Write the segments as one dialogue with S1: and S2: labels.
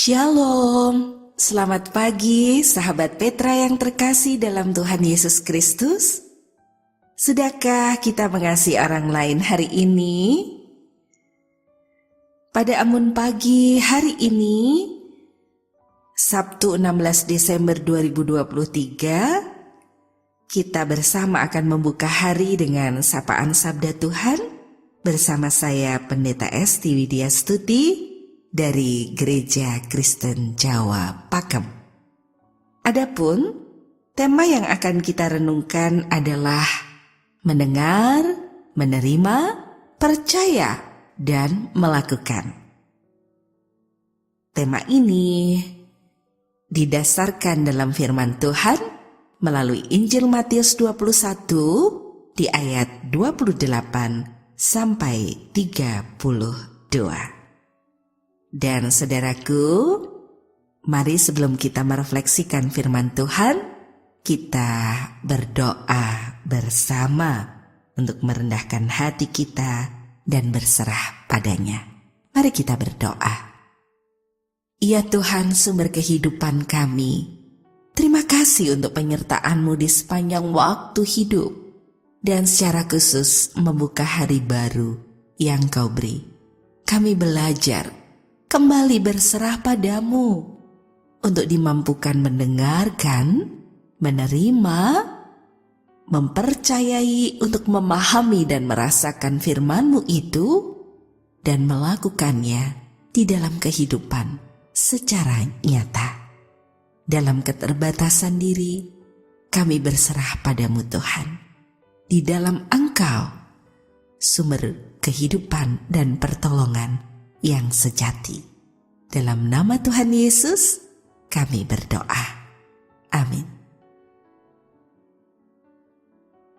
S1: Shalom, selamat pagi sahabat Petra yang terkasih dalam Tuhan Yesus Kristus. Sudahkah kita mengasihi orang lain hari ini? Pada Amun pagi hari ini, Sabtu 16 Desember 2023, kita bersama akan membuka hari dengan sapaan Sabda Tuhan bersama saya Pendeta Esti Widya Stuti dari Gereja Kristen Jawa Pakem. Adapun tema yang akan kita renungkan adalah mendengar, menerima, percaya, dan melakukan. Tema ini didasarkan dalam firman Tuhan melalui Injil Matius 21 di ayat 28 sampai 32. Dan saudaraku, mari sebelum kita merefleksikan firman Tuhan, kita berdoa bersama untuk merendahkan hati kita dan berserah padanya. Mari kita berdoa. Ya Tuhan, sumber kehidupan kami, terima kasih untuk penyertaan-Mu di sepanjang waktu hidup dan secara khusus membuka hari baru yang Kau beri. Kami belajar kembali berserah padamu untuk dimampukan mendengarkan, menerima, mempercayai untuk memahami dan merasakan firman-Mu itu dan melakukannya di dalam kehidupan secara nyata. Dalam keterbatasan diri, kami berserah padamu Tuhan. Di dalam Engkau, sumber kehidupan dan pertolongan yang sejati. Dalam nama Tuhan Yesus, kami berdoa. Amin.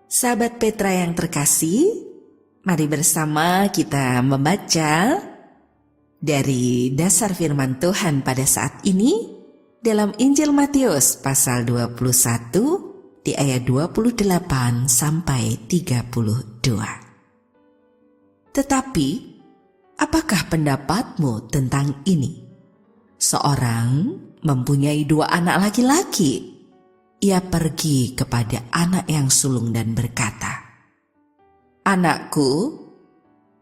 S1: Sahabat Petra yang terkasih, mari bersama kita membaca dari dasar firman Tuhan pada saat ini dalam Injil Matius pasal 21 di ayat 28 sampai 32. Tetapi apakah pendapatmu tentang ini? Seorang mempunyai 2 anak laki-laki. Ia pergi kepada anak yang sulung dan berkata, "Anakku,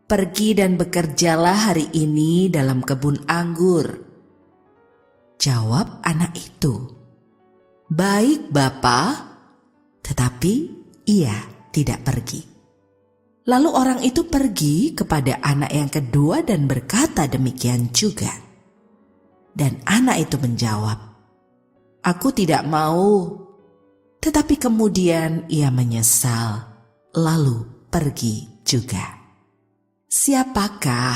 S1: pergi dan bekerjalah hari ini dalam kebun anggur." Jawab anak itu, "Baik, Bapa," tetapi ia tidak pergi. Lalu orang itu pergi kepada anak yang kedua dan berkata demikian juga. Dan anak itu menjawab, "Aku tidak mau." Tetapi kemudian ia menyesal, lalu pergi juga. Siapakah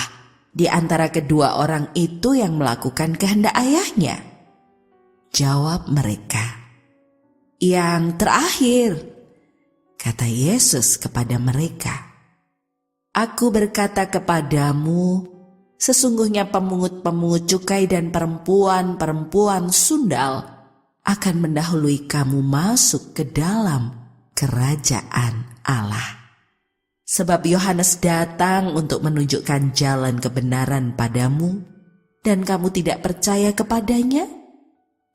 S1: di antara kedua orang itu yang melakukan kehendak ayahnya? Jawab mereka, "Yang terakhir." Kata Yesus kepada mereka, "Aku berkata kepadamu, sesungguhnya pemungut-pemungut cukai dan perempuan-perempuan sundal akan mendahului kamu masuk ke dalam kerajaan Allah. Sebab Yohanes datang untuk menunjukkan jalan kebenaran padamu, dan kamu tidak percaya kepadanya.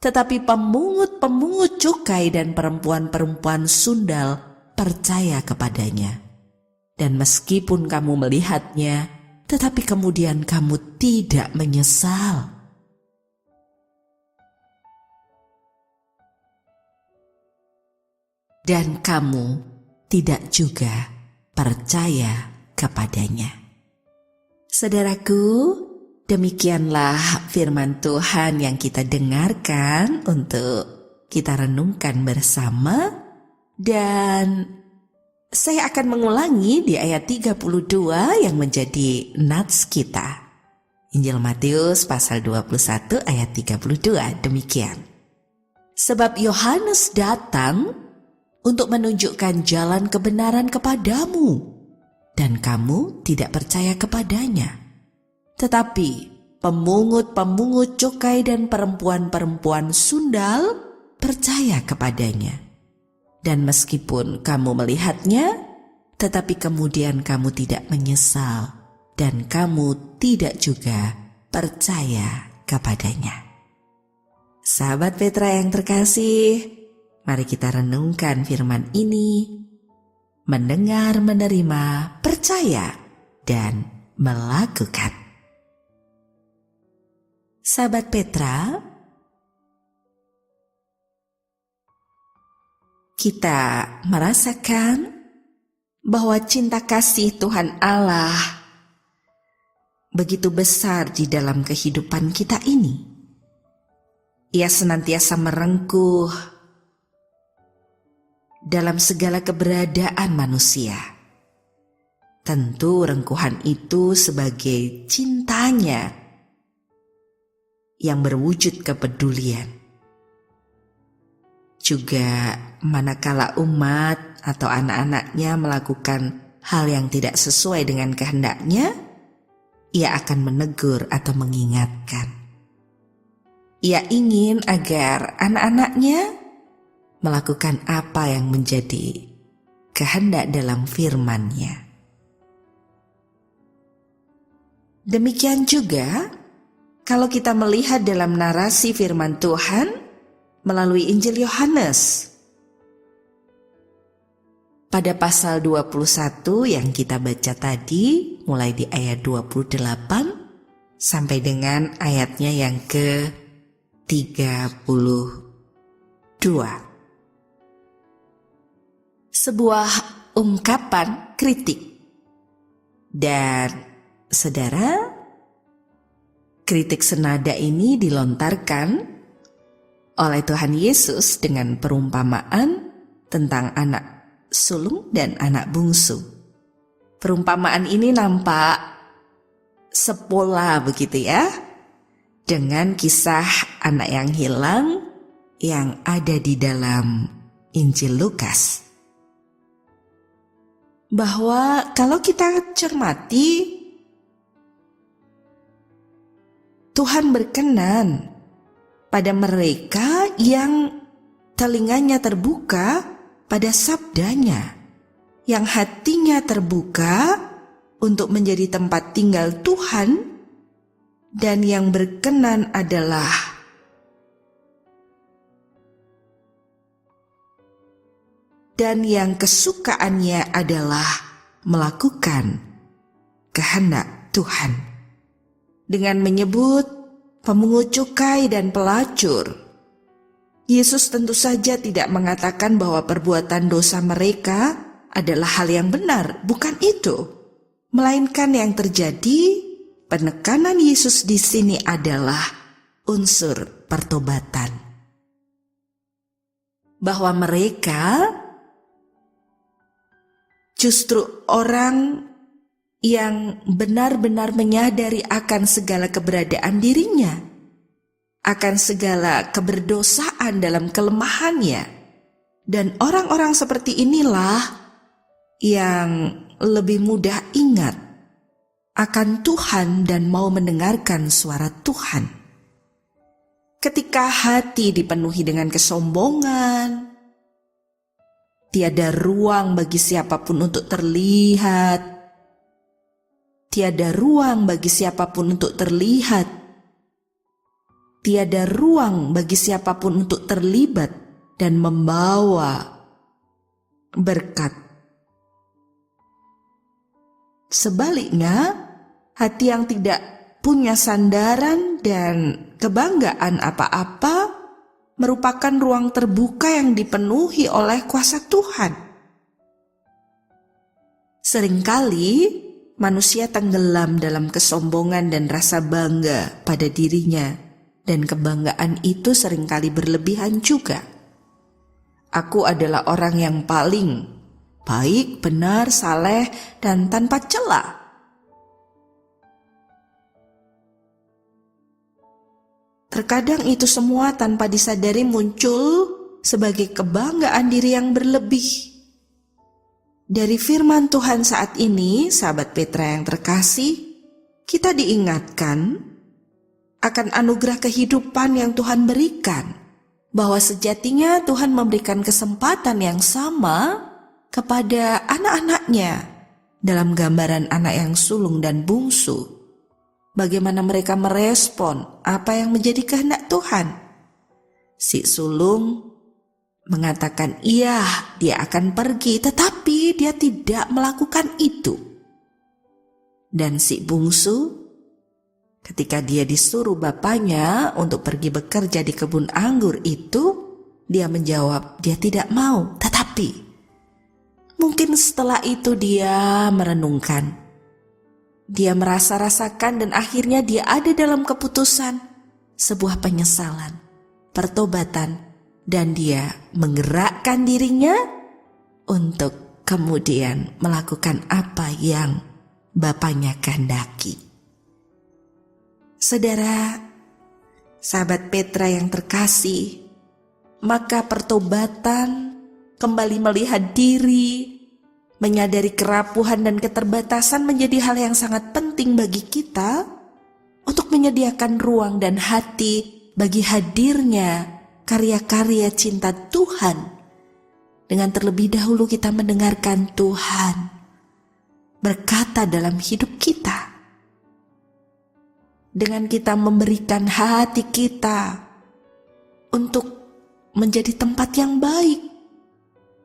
S1: Tetapi pemungut-pemungut cukai dan perempuan-perempuan sundal percaya kepadanya. Dan meskipun kamu melihatnya, tetapi kemudian kamu tidak menyesal." Dan kamu tidak juga percaya kepadanya. Saudaraku, demikianlah firman Tuhan yang kita dengarkan untuk kita renungkan bersama. Dan saya akan mengulangi di ayat 32 yang menjadi nats kita. Injil Matius pasal 21 ayat 32 demikian. "Sebab Yohanes datang untuk menunjukkan jalan kebenaran kepadamu, dan kamu tidak percaya kepadanya. Tetapi pemungut-pemungut cukai dan perempuan-perempuan sundal percaya kepadanya. Dan meskipun kamu melihatnya, tetapi kemudian kamu tidak menyesal, dan kamu tidak juga percaya kepadanya." Sahabat Petra yang terkasih, mari kita renungkan firman ini. Mendengar, menerima, percaya, dan melakukan. Sahabat Petra, kita merasakan bahwa cinta kasih Tuhan Allah begitu besar di dalam kehidupan kita ini. Ia senantiasa merengkuh dalam segala keberadaan manusia. Tentu rengkuhan itu sebagai cintanya yang berwujud kepedulian. Juga manakala umat atau anak-anaknya melakukan hal yang tidak sesuai dengan kehendaknya, ia akan menegur atau mengingatkan. Ia ingin agar anak-anaknya melakukan apa yang menjadi kehendak dalam firman-Nya. Demikian juga kalau kita melihat dalam narasi firman Tuhan melalui Injil Yohanes. Pada pasal 21 yang kita baca tadi, mulai di ayat 28 sampai dengan ayatnya yang ke-32. Sebuah ungkapan kritik. Dan saudara, kritik senada ini dilontarkan oleh Tuhan Yesus dengan perumpamaan tentang anak sulung dan anak bungsu. Perumpamaan ini nampak sepola begitu ya, dengan kisah anak yang hilang yang ada di dalam Injil Lukas. Bahwa kalau kita cermati, Tuhan berkenan pada mereka yang telinganya terbuka pada sabdanya, yang hatinya terbuka untuk menjadi tempat tinggal Tuhan, dan yang berkenan adalah dan yang kesukaannya adalah melakukan kehendak Tuhan. Dengan menyebut pemungut cukai dan pelacur, Yesus tentu saja tidak mengatakan bahwa perbuatan dosa mereka adalah hal yang benar, bukan itu. Melainkan yang terjadi, penekanan Yesus di sini adalah unsur pertobatan. Bahwa mereka justru orang yang benar-benar menyadari akan segala keberadaan dirinya, akan segala keberdosaan dalam kelemahannya. Dan orang-orang seperti inilah yang lebih mudah ingat akan Tuhan dan mau mendengarkan suara Tuhan. Ketika hati dipenuhi dengan kesombongan, tiada ruang bagi siapapun untuk terlihat, tiada ruang bagi siapapun untuk terlihat, tiada ruang bagi siapapun untuk terlibat dan membawa berkat. Sebaliknya, hati yang tidak punya sandaran dan kebanggaan apa-apa merupakan ruang terbuka yang dipenuhi oleh kuasa Tuhan. Seringkali manusia tenggelam dalam kesombongan dan rasa bangga pada dirinya, dan kebanggaan itu seringkali berlebihan juga. Aku adalah orang yang paling baik, benar, saleh, dan tanpa cela. Terkadang itu semua tanpa disadari muncul sebagai kebanggaan diri yang berlebih. Dari firman Tuhan saat ini, sahabat Petra yang terkasih, kita diingatkan akan anugerah kehidupan yang Tuhan berikan, bahwa sejatinya Tuhan memberikan kesempatan yang sama kepada anak-anaknya dalam gambaran anak yang sulung dan bungsu. Bagaimana mereka merespon apa yang menjadi kehendak Tuhan. Si sulung mengatakan iya, dia akan pergi, tetapi dia tidak melakukan itu. Dan si bungsu, ketika dia disuruh bapaknya untuk pergi bekerja di kebun anggur itu, dia menjawab dia tidak mau. Tetapi mungkin setelah itu dia merenungkan, dia merasa-rasakan, dan akhirnya dia ada dalam keputusan sebuah penyesalan, pertobatan, dan dia menggerakkan dirinya untuk kemudian melakukan apa yang bapaknya kehendaki. Saudara, sahabat Petra yang terkasih, maka pertobatan, kembali melihat diri, menyadari kerapuhan dan keterbatasan menjadi hal yang sangat penting bagi kita untuk menyediakan ruang dan hati bagi hadirnya karya-karya cinta Tuhan. Dengan terlebih dahulu kita mendengarkan Tuhan berkata dalam hidup kita. Dengan kita memberikan hati kita untuk menjadi tempat yang baik,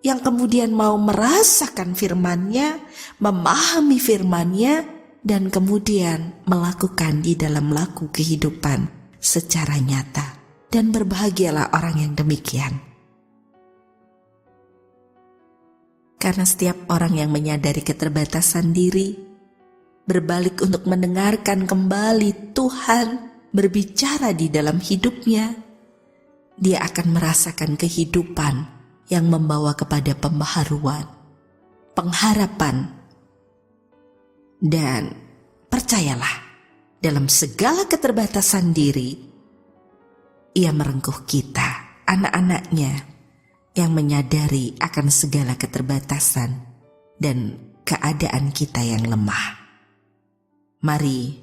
S1: yang kemudian mau merasakan firman-Nya, memahami firman-Nya, dan kemudian melakukan di dalam laku kehidupan secara nyata. Dan berbahagialah orang yang demikian. Karena setiap orang yang menyadari keterbatasan diri, berbalik untuk mendengarkan kembali Tuhan berbicara di dalam hidupnya, dia akan merasakan kehidupan yang membawa kepada pembaharuan, pengharapan, dan percayalah, dalam segala keterbatasan diri, Ia merengkuh kita, anak-anaknya, yang menyadari akan segala keterbatasan dan keadaan kita yang lemah. Mari,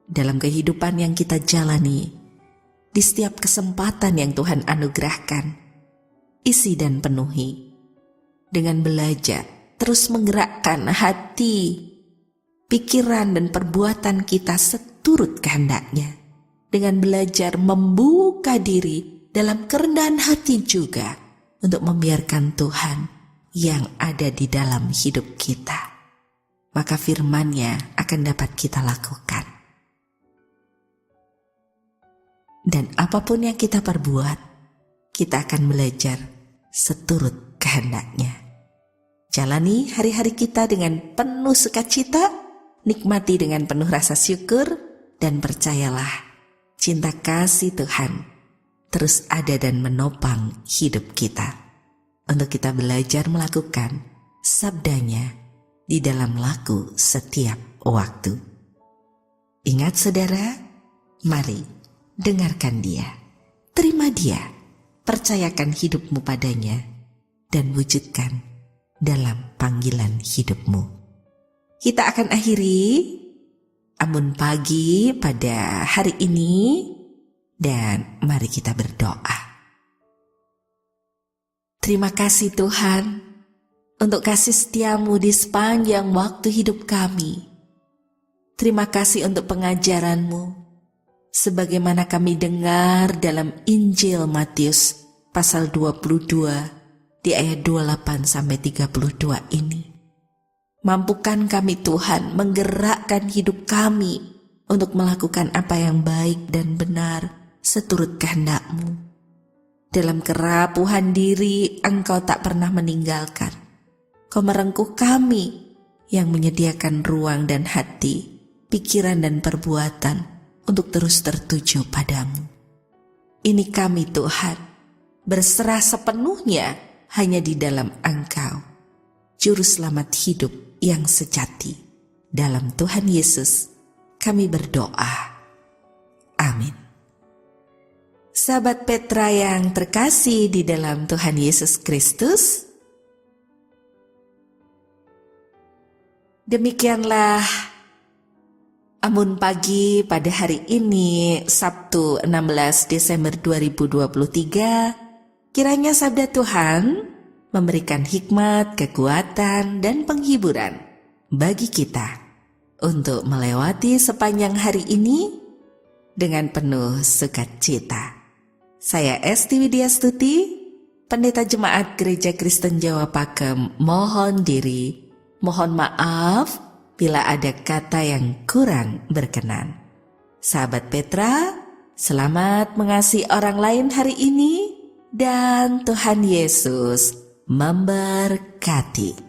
S1: dalam kehidupan yang kita jalani, di setiap kesempatan yang Tuhan anugerahkan, isi dan penuhi dengan belajar, terus menggerakkan hati, pikiran dan perbuatan kita seturut kehendak-Nya. Dengan belajar membuka diri dalam kerendahan hati juga untuk membiarkan Tuhan yang ada di dalam hidup kita. Maka firman-Nya akan dapat kita lakukan. Dan apapun yang kita perbuat, kita akan belajar seturut kehendak-Nya. Jalani hari-hari kita dengan penuh sukacita, nikmati dengan penuh rasa syukur, dan percayalah, cinta kasih Tuhan terus ada dan menopang hidup kita untuk kita belajar melakukan sabdanya di dalam laku setiap waktu. Ingat saudara, mari dengarkan Dia, terima Dia, percayakan hidupmu padanya, dan wujudkan dalam panggilan hidupmu. Kita akan akhiri Amun Pagi pada hari ini, dan mari kita berdoa. Terima kasih Tuhan untuk kasih setia-Mu di sepanjang waktu hidup kami. Terima kasih untuk pengajaran-Mu, sebagaimana kami dengar dalam Injil Matius pasal 22 di ayat 28 sampai 32 ini. Mampukan kami Tuhan menggerakkan hidup kami untuk melakukan apa yang baik dan benar seturut kehendak-Mu. Dalam kerapuhan diri Engkau tak pernah meninggalkan. Kau merengkuh kami yang menyediakan ruang dan hati, pikiran dan perbuatan untuk terus tertuju padamu. Ini kami Tuhan, berserah sepenuhnya hanya di dalam Engkau, Juru Selamat hidup yang sejati. Dalam Tuhan Yesus kami berdoa. Amin. Sahabat Petra yang terkasih di dalam Tuhan Yesus Kristus, demikianlah Amun Pagi pada hari ini, Sabtu 16 Desember 2023. Kiranya sabda Tuhan memberikan hikmat, kekuatan, dan penghiburan bagi kita untuk melewati sepanjang hari ini dengan penuh sukacita. Saya Esti Widyastuti, Pendeta Jemaat Gereja Kristen Jawa Pakem, mohon diri, mohon maaf bila ada kata yang kurang berkenan. Sahabat Petra, selamat mengasihi orang lain hari ini dan Tuhan Yesus memberkati.